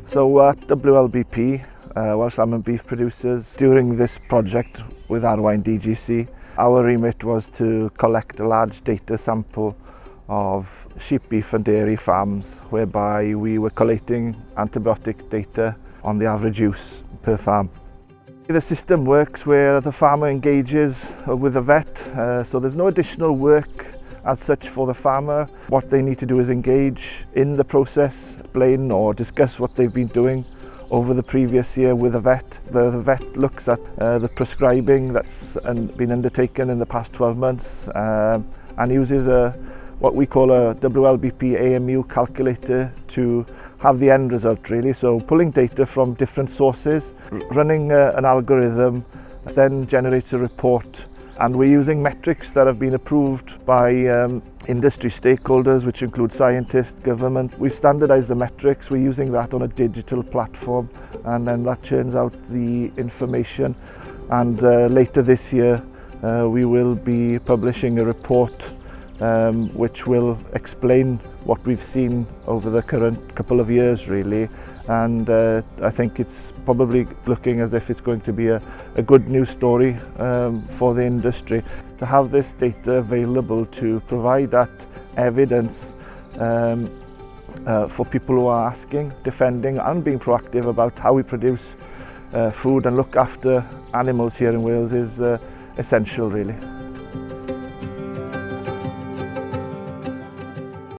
So at WLBP, Welsh Lamb and Beef Producers, during this project with Arwain DGC, our remit was to collect a large data sample of sheep, beef and dairy farms, whereby we were collating antibiotic data on the average use per farm. The system works where the farmer engages with the vet, so there's no additional work as such for the farmer. What they need to do is engage in the process, explain or discuss what they've been doing over the previous year with the vet. The vet looks at the prescribing that's been undertaken in the past 12 months and uses what we call a WLBP AMU calculator to have the end result really. So pulling data from different sources, running an algorithm, then generates a report. And we're using metrics that have been approved by industry stakeholders, which include scientists, government. We've standardized the metrics, we're using that on a digital platform, and then that churns out the information. And later this year, we will be publishing a report which will explain what we've seen over the current couple of years really. And I think it's probably looking as if it's going to be a good news story for the industry. To have this data available to provide that evidence for people who are asking, defending and being proactive about how we produce food and look after animals here in Wales is essential really.